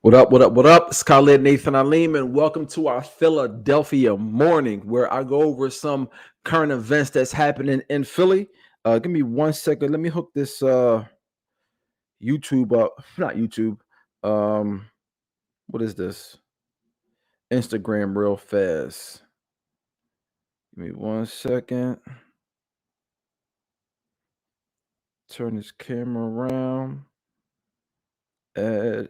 What up, what up, what up? It's Khalid Nathan Aleem, and welcome to our Philadelphia morning, where I go over some current events that's happening in Philly. Give me 1 second. Let me hook this YouTube up. Not YouTube. Um, what is this? Instagram real fast. Give me 1 second. Turn this camera around. Add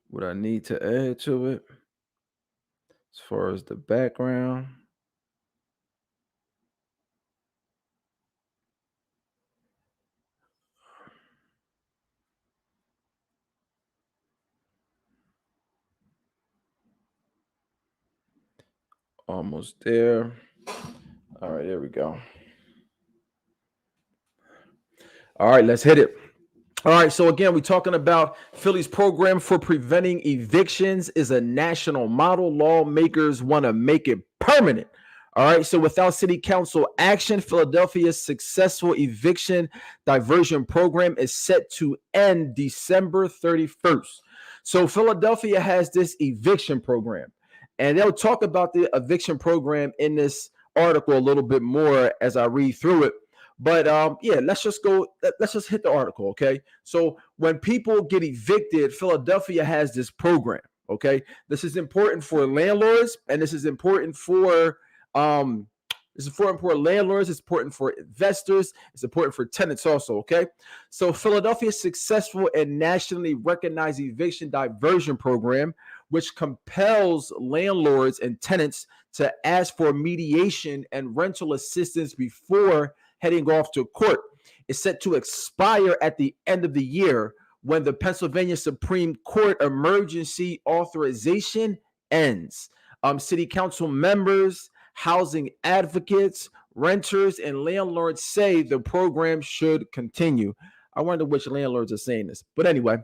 what I need to add to it as far as the background. Almost there. All right, there we go. All right, let's hit it. All right, so again, we're talking about Philly's program for preventing evictions is a national model. Lawmakers want to make it permanent. All right, so without city council action, Philadelphia's successful eviction diversion program is set to end December 31st. So Philadelphia has this eviction program, and they'll talk about the eviction program in this article a little bit more as I read through it. But yeah, let's just go. Let's just hit the article, okay? So when people get evicted, Philadelphia has this program. Okay, this is important for landlords, and this is important for um, landlords. It's important for investors. It's important for tenants also. Okay, so Philadelphia's successful and nationally recognized eviction diversion program, which compels landlords and tenants to ask for mediation and rental assistance before heading off to court, is set to expire at the end of the year when the Pennsylvania Supreme Court emergency authorization ends. City council members, housing advocates, renters, and landlords say the program should continue. I wonder which landlords are saying this. But anyway,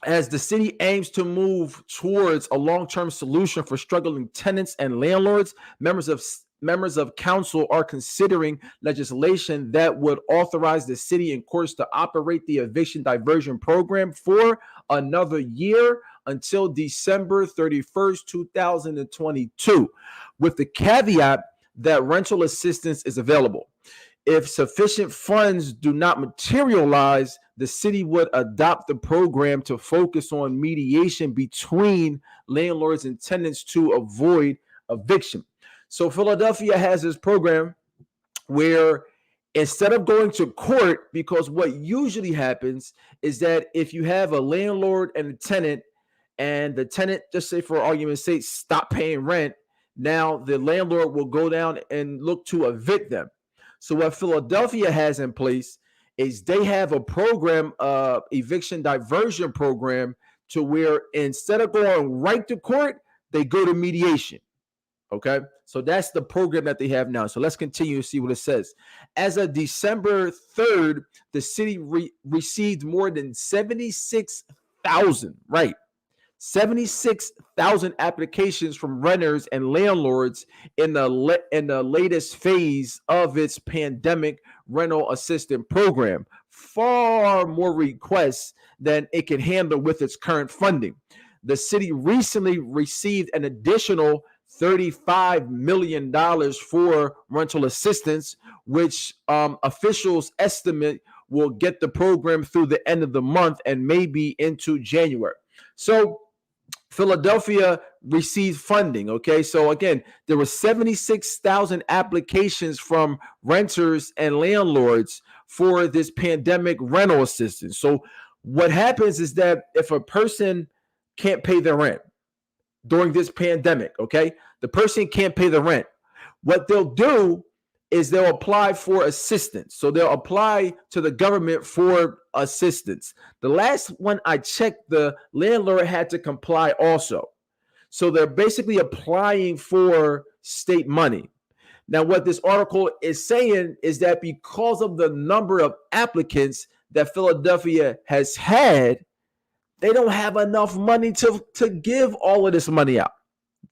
as the city aims to move towards a long-term solution for struggling tenants and landlords, members of council are considering legislation that would authorize the city and courts to operate the eviction diversion program for another year until December 31st, 2022, with the caveat that rental assistance is available. If sufficient funds do not materialize, the city would adopt the program to focus on mediation between landlords and tenants to avoid eviction. So Philadelphia has this program where instead of going to court, because what usually happens is that if you have a landlord and a tenant, and the tenant, just say for argument's sake, stop paying rent, now the landlord will go down and look to evict them. So what Philadelphia has in place is they have a program, eviction diversion program, to where instead of going right to court, they go to mediation. Okay, so that's the program that they have now. So let's continue to see what it says. As of December 3rd, the city received more than 76,000, right? 76,000 applications from renters and landlords in the latest phase of its pandemic rental assistance program. Far more requests than it can handle with its current funding. The city recently received an additional $35 million for rental assistance, which officials estimate will get the program through the end of the month and maybe into January. So Philadelphia received funding. Okay, so again, there were 76,000 applications from renters and landlords for this pandemic rental assistance. So what happens is that if a person can't pay their rent during this pandemic, okay, the person can't pay the rent, what they'll do is they'll apply for assistance. So they'll apply to the government for assistance. The last one I checked, the landlord had to comply also. So they're basically applying for state money. Now, what this article is saying is that because of the number of applicants that Philadelphia has had, they don't have enough money to give all of this money out.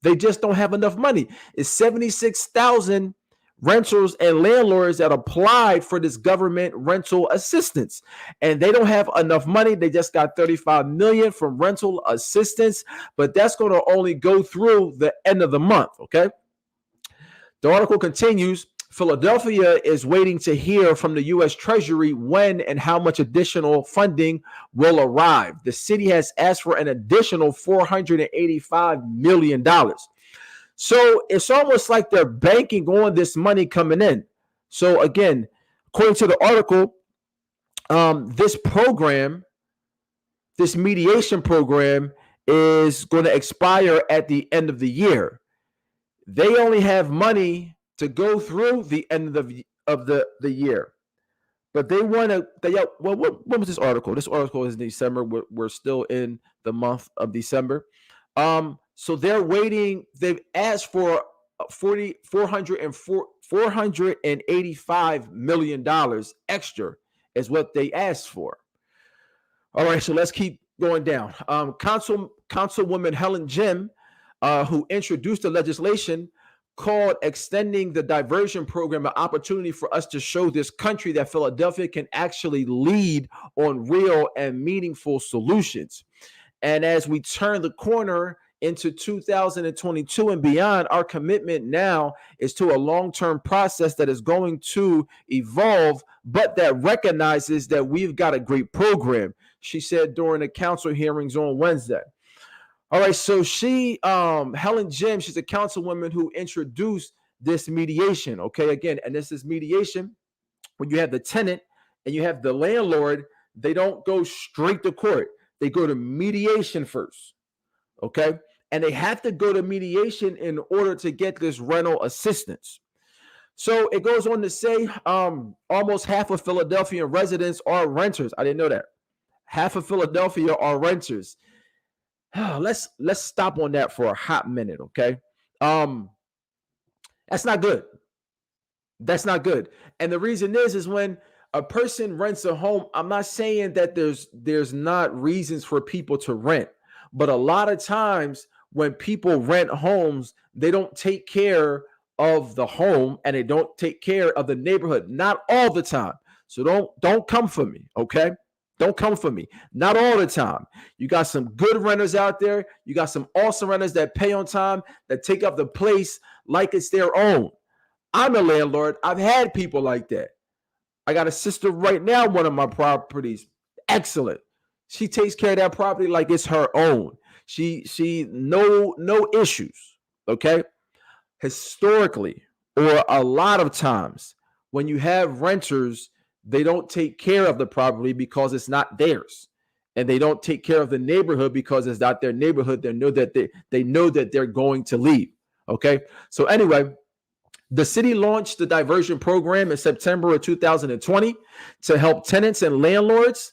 They just don't have enough money. It's 76,000 renters and landlords that applied for this government rental assistance, and they don't have enough money. They just got 35 million from rental assistance, but that's going to only go through the end of the month. Okay. The article continues. Philadelphia is waiting to hear from the U.S. Treasury when and how much additional funding will arrive. The city has asked for an additional $485 million. So it's almost like they're banking on this money coming in. So again, according to the article, this program, this mediation program, is going to expire at the end of the year. They only have money to go through the end of the year, but they want to. Well, when was this article? This article is in December. We're still in the month of December. So they're waiting. They've asked for $485 million extra is what they asked for. All right, so let's keep going down. Councilwoman Helen Jim, who introduced the legislation, called extending the diversion program an opportunity for us to show this country that Philadelphia can actually lead on real and meaningful solutions. And as we turn the corner into 2022 and beyond, our commitment now is to a long-term process that is going to evolve, but that recognizes that we've got a great program, she said during the council hearings on Wednesday. All right, so she, Helen Jim, she's a councilwoman who introduced this mediation, okay? Again, and this is mediation when you have the tenant and you have the landlord, they don't go straight to court. They go to mediation first, okay? And they have to go to mediation in order to get this rental assistance. So it goes on to say almost half of Philadelphia residents are renters. I didn't know that. Half of Philadelphia are renters. Let's stop on that for a hot minute, okay? That's not good. That's not good. And the reason is when a person rents a home, I'm not saying that there's not reasons for people to rent, but a lot of times when people rent homes, they don't take care of the home and they don't take care of the neighborhood. Not all the time. So don't come for me, okay? Don't come for me. Not all the time. You got some good renters out there. You got some awesome renters that pay on time, that take up the place like it's their own. I'm a landlord. I've had people like that. I got a sister right now, one of my properties. Excellent. She takes care of that property like it's her own. She no issues. Okay. Historically, or a lot of times, when you have renters, they don't take care of the property because it's not theirs, and they don't take care of the neighborhood because it's not their neighborhood. They know that they're going to leave. Okay. So anyway, the city launched the diversion program in September of 2020 to help tenants and landlords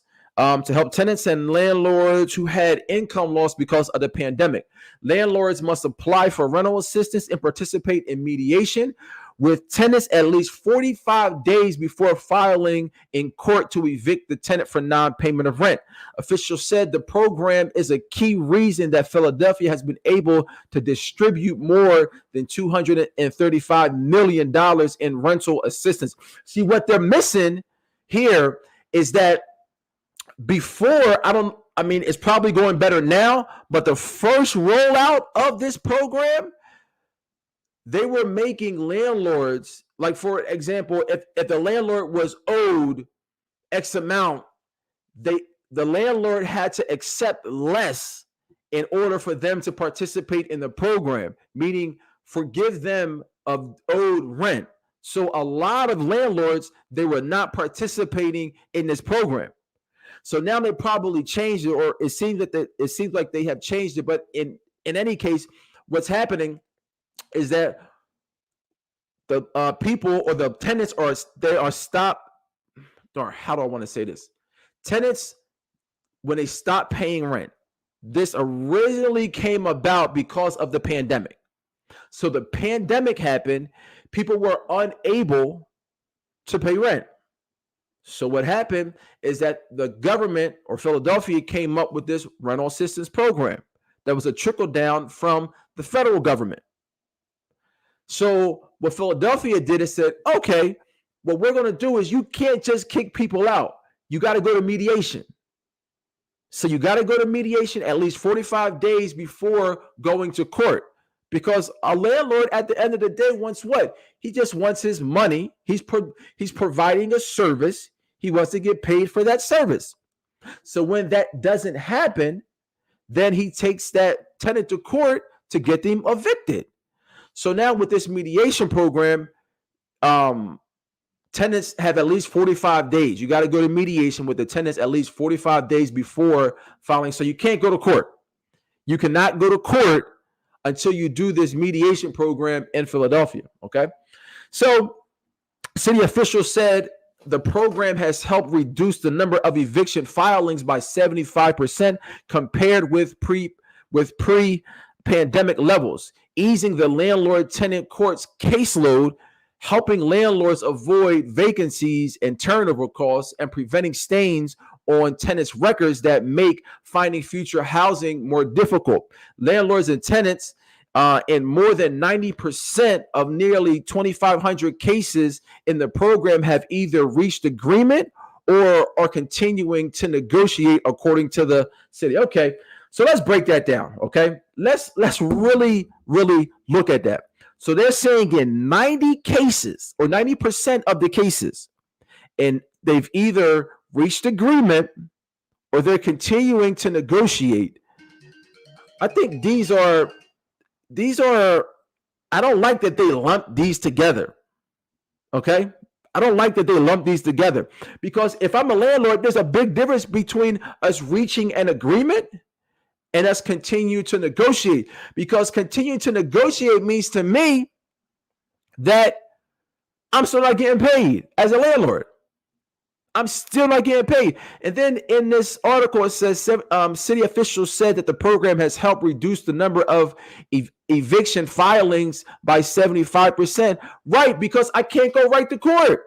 who had income loss because of the pandemic. Landlords must apply for rental assistance and participate in mediation with tenants at least 45 days before filing in court to evict the tenant for non-payment of rent. Officials said the program is a key reason that Philadelphia has been able to distribute more than $235 million in rental assistance. See, what they're missing here is that before, it's probably going better now, but the first rollout of this program, they were making landlords, like for example, if the landlord was owed X amount, the landlord had to accept less in order for them to participate in the program, meaning forgive them of owed rent. So a lot of landlords, they were not participating in this program. So now they probably changed it, or it seems like they have changed it. But in any case, what's happening is that the people or the tenants are stopped. Or how do I want to say this? Tenants, when they stop paying rent, this originally came about because of the pandemic. So the pandemic happened, people were unable to pay rent. So what happened is that the government, or Philadelphia, came up with this rental assistance program that was a trickle down from the federal government. So what Philadelphia did is said, okay, what we're going to do is you can't just kick people out. You got to go to mediation. So you got to go to mediation at least 45 days before going to court, because a landlord at the end of the day wants what? He just wants his money. He's providing a service. He wants to get paid for that service. So when that doesn't happen, then he takes that tenant to court to get them evicted. So now with this mediation program, tenants have at least 45 days. You got to go to mediation with the tenants at least 45 days before filing. So you can't go to court. You cannot go to court until you do this mediation program in Philadelphia. Okay. So city officials said the program has helped reduce the number of eviction filings by 75% compared with pre-pandemic levels, easing the landlord-tenant court's caseload, helping landlords avoid vacancies and turnover costs, and preventing stains on tenants' records that make finding future housing more difficult. Landlords and tenants in more than 90% of nearly 2,500 cases in the program have either reached agreement or are continuing to negotiate, according to the city. Okay, so let's break that down. Okay, let's really look at that. So they're saying in 90 cases or 90% of the cases, and they've either reached agreement or they're continuing to negotiate. I think these are, I don't like that they lump these together. Okay. I don't like that they lump these together, because if I'm a landlord, there's a big difference between us reaching an agreement and us continue to negotiate, because continuing to negotiate means to me that I'm still not getting paid as a landlord. I'm still not getting paid. And then in this article, it says city officials said that the program has helped reduce the number of eviction filings by 75%. Right, because I can't go right to court.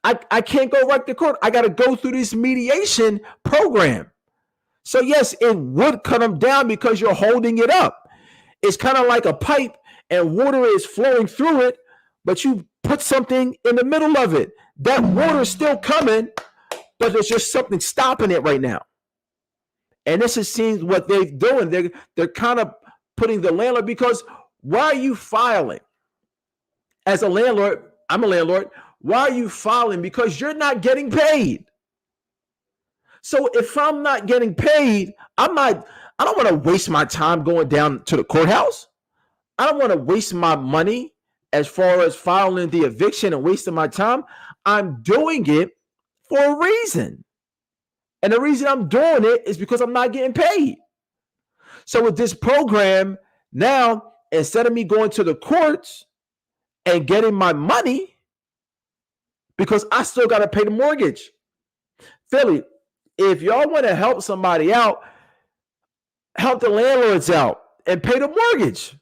I can't go right to court. I got to go through this mediation program. So yes, it would cut them down because you're holding it up. It's kind of like a pipe and water is flowing through it, but you put something in the middle of it. That water is still coming, but there's just something stopping it right now. And this is seems what they're doing. They're kind of putting the landlord, because why are you filing? As a landlord, I'm a landlord. Why are you filing? Because you're not getting paid. So if I'm not getting paid, I don't want to waste my time going down to the courthouse. I don't want to waste my money as far as filing the eviction and wasting my time. I'm doing it for a reason. And the reason I'm doing it is because I'm not getting paid. So with this program, now, instead of me going to the courts and getting my money, because I still got to pay the mortgage. Philly, if y'all want to help somebody out, help the landlords out and pay the mortgage.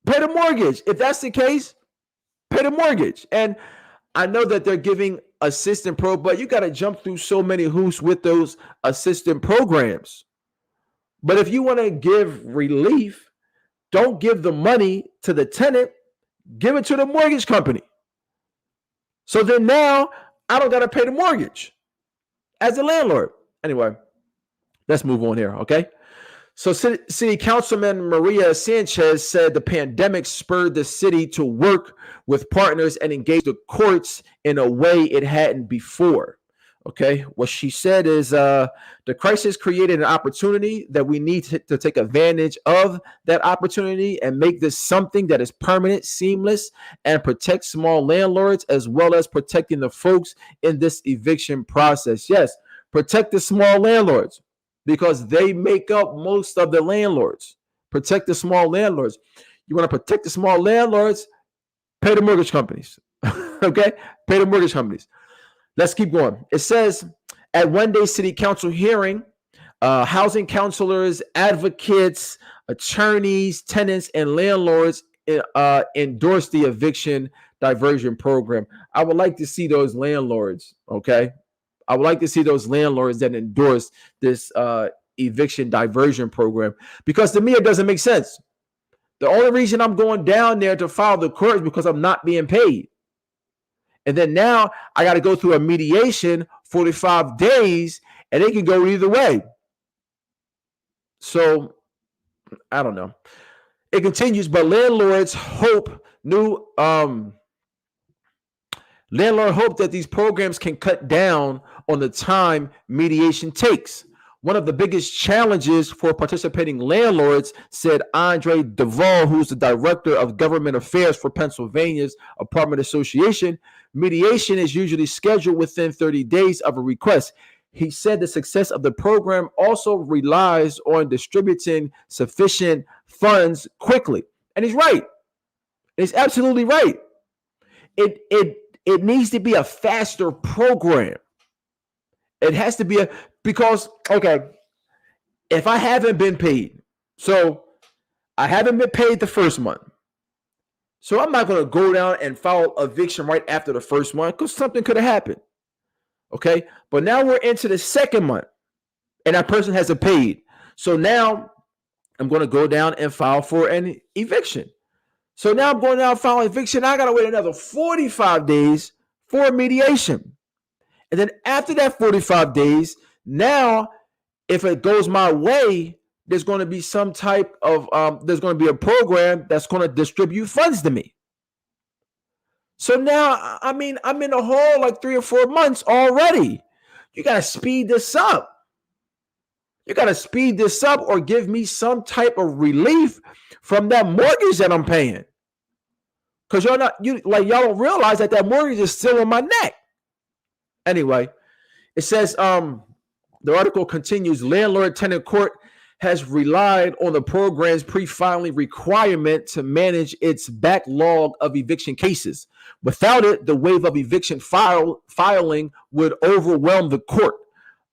Pay the mortgage. If that's the case, pay the mortgage. And I know that they're giving assistant but you got to jump through so many hoops with those assistant programs. But if you want to give relief, don't give the money to the tenant, give it to the mortgage company. So then now I don't got to pay the mortgage as a landlord. Anyway, let's move on here, okay? So City Councilman Maria Sanchez said the pandemic spurred the city to work with partners and engage the courts in a way it hadn't before. Okay, what she said is the crisis created an opportunity that we need to take advantage of that opportunity and make this something that is permanent, seamless, and protect small landlords as well as protecting the folks in this eviction process. Yes, protect the small landlords because they make up most of the landlords. Protect the small landlords. You want to protect the small landlords, pay the mortgage companies. Okay, pay the mortgage companies. Let's keep going. It says at one day city council hearing, housing counselors, advocates, attorneys, tenants, and landlords endorsed the eviction diversion program. I would like to see those landlords. Okay. I would like to see those landlords that endorse this eviction diversion program, because to me, it doesn't make sense. The only reason I'm going down there to file the court is because I'm not being paid. And then now I got to go through a mediation, 45 days, and it can go either way. So I don't know. It continues, but landlords hope that these programs can cut down on the time mediation takes. One of the biggest challenges for participating landlords, said Andre Duvall, who's the director of government affairs for Pennsylvania's Apartment Association, mediation is usually scheduled within 30 days of a request. He said the success of the program also relies on distributing sufficient funds quickly. And he's right. He's absolutely right. It needs to be a faster program. It has to be because, okay, if I haven't been paid, so I haven't been paid the first month. So I'm not going to go down and file eviction right after the first month because something could have happened. Okay. But now we're into the second month and that person hasn't paid. So now I'm going to go down and file for an eviction. So now I'm going down and file eviction. I got to wait another 45 days for mediation. And then after that 45 days, now if it goes my way, there's going to be some type of, there's going to be a program that's going to distribute funds to me. So now, I mean, I'm in a hole like 3 or 4 months already. You got to speed this up. You got to speed this up or give me some type of relief from that mortgage that I'm paying. Because y'all don't realize that mortgage is still on my neck. Anyway, it says, the article continues, landlord-tenant court has relied on the program's pre-filing requirement to manage its backlog of eviction cases. Without it, the wave of eviction filing would overwhelm the court.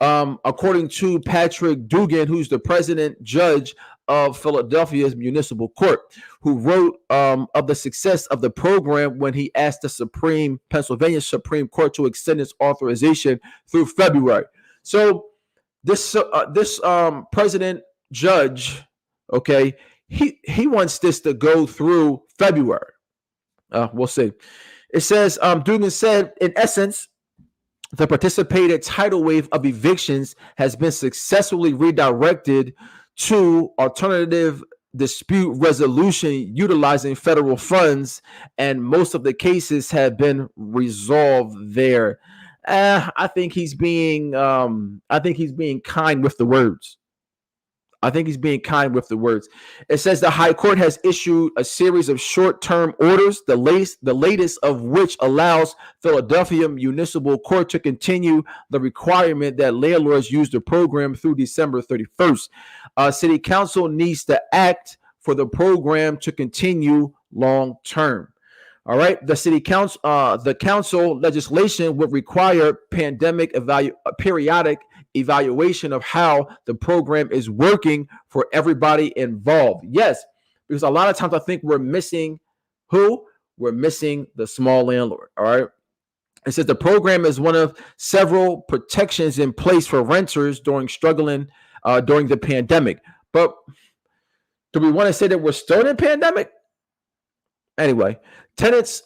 According to Patrick Dugan, who's the president judge of Philadelphia's municipal court, who wrote of the success of the program when he asked the Pennsylvania Supreme Court to extend its authorization through February. So this president judge, okay, he wants this to go through February. We'll see. It says, Dugan said, in essence, the participated tidal wave of evictions has been successfully redirected to alternative dispute resolution utilizing federal funds, and most of the cases have been resolved there. I think he's being kind with the words. It says the High Court has issued a series of short-term orders, the latest of which allows Philadelphia Municipal Court to continue the requirement that landlords use the program through December 31st. City Council needs to act for the program to continue long-term. All right, the council legislation would require periodic evaluation of how the program is working for everybody involved. Yes, because a lot of times I think we're missing who? We're missing the small landlord. All right. It says the program is one of several protections in place for renters during the pandemic. But do we want to say that we're still in a pandemic? Anyway, tenants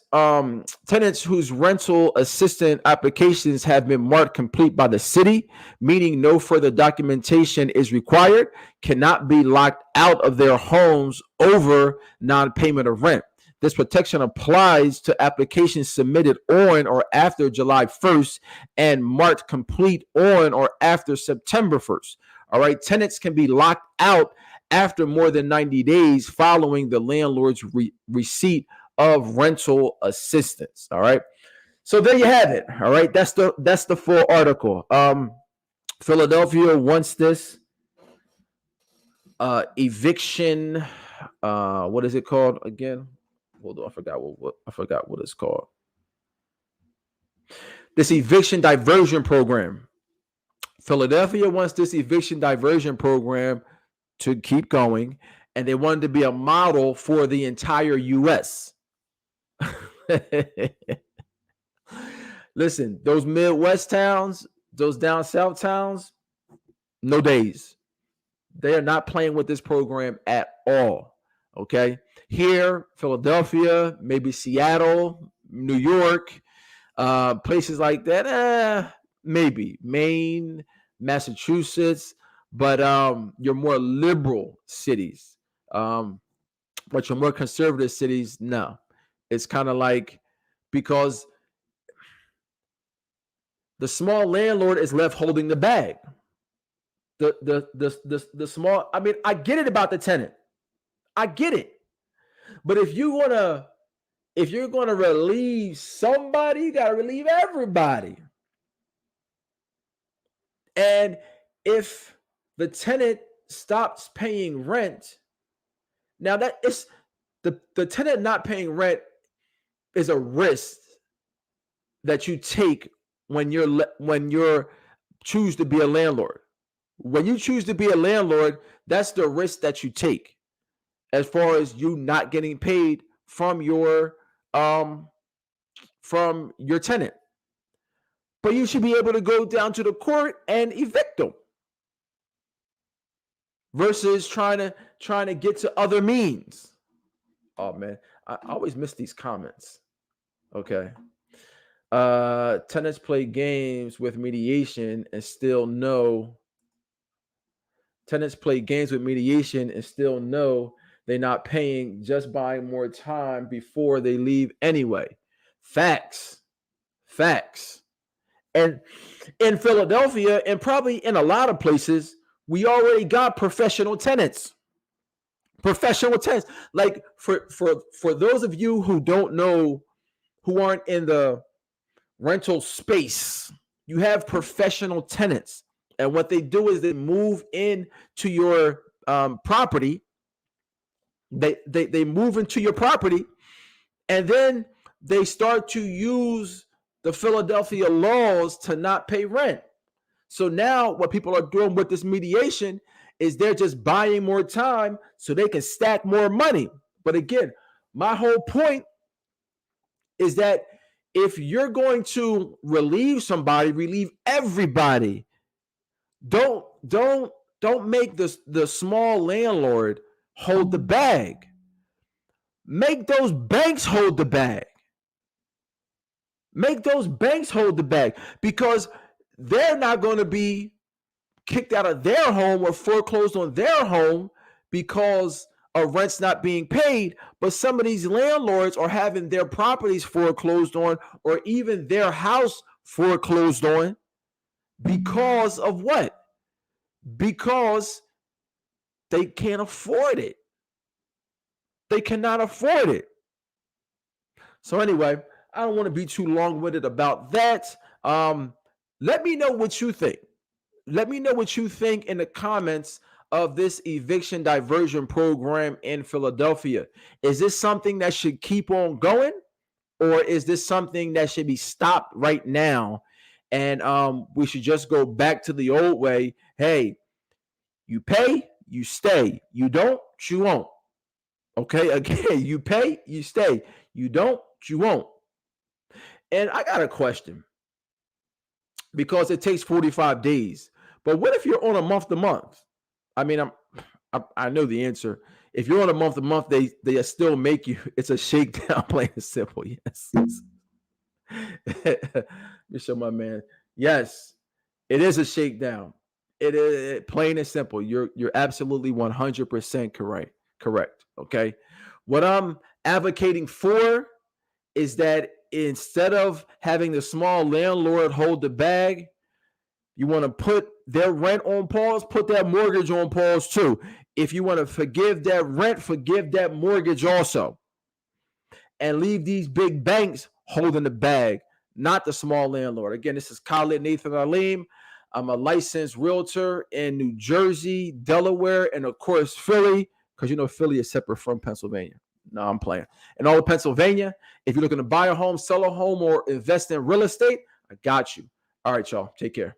whose rental assistance applications have been marked complete by the city, meaning no further documentation is required, cannot be locked out of their homes over non-payment of rent. This protection applies to applications submitted on or after July 1st and marked complete on or after September 1st. All right, tenants can be locked out after more than 90 days following the landlord's receipt of rental assistance. All right. So there you have it. All right. That's the full article. Philadelphia wants this eviction. What is it called again? Hold on. I forgot what it's called. This eviction diversion program. Philadelphia wants this eviction diversion program to keep going, and they wanted to be a model for the entire U.S. Listen, those Midwest towns, those down south towns, no days. They are not playing with this program at all. Okay. Here, Philadelphia, maybe Seattle, New York, places like that, maybe Maine, Massachusetts, but your more liberal cities, but your more conservative cities, no. It's kind of like, because the small landlord is left holding the bag. The small, I mean, I get it about the tenant. I get it. But if you're gonna relieve somebody, you gotta relieve everybody. And if the tenant stops paying rent, now that is the tenant not paying rent is a risk that you take when you're choose to be a landlord. When you choose to be a landlord, that's the risk that you take, as far as you not getting paid from your tenant. But you should be able to go down to the court and evict them, versus trying to get to other means. Oh man, I always miss these comments. Okay. Tenants play games with mediation and still know they're not paying, just buying more time before they leave anyway. Facts. And in Philadelphia, and probably in a lot of places, we already got professional tenants. Like, for those of you who don't know, who aren't in the rental space, you have professional tenants, and what they do is they move in to your property. They move into your property, and then they start to use the Philadelphia laws to not pay rent. So now what people are doing with this mediation is they're just buying more time so they can stack more money. But again, my whole point is that if you're going to relieve somebody, relieve everybody. Don't make the small landlord hold the bag. Make those banks hold the bag. Because they're not going to be kicked out of their home or foreclosed on their home because of rent's not being paid. But some of these landlords are having their properties foreclosed on, or even their house foreclosed on, because of what? Because they can't afford it. They cannot afford it. So anyway, I don't want to be too long-winded about that. Let me know what you think. Let me know what you think in the comments of this eviction diversion program in Philadelphia. Is this something that should keep on going, or is this something that should be stopped right now? And we should just go back to the old way. Hey, you pay, you stay. You don't, you won't. Okay, again, you pay, you stay. You don't, you won't. And I got a question, because it takes 45 days. But what if you're on a month to month? I mean, I know the answer. If you're on a month to month, they still make you. It's a shakedown, plain and simple. Yes. You show my man. Yes, it is a shakedown. It is plain and simple. You're absolutely 100% correct. Okay. What I'm advocating for is that instead of having the small landlord hold the bag, you want to put their rent on pause, put that mortgage on pause too. If you want to forgive that rent, forgive that mortgage also. And leave these big banks holding the bag, not the small landlord. Again, this is Khalid Nathan Aleem. I'm a licensed realtor in New Jersey, Delaware, and of course, Philly, because you know Philly is separate from Pennsylvania. No, I'm playing. In all of Pennsylvania, if you're looking to buy a home, sell a home, or invest in real estate, I got you. All right, y'all. Take care.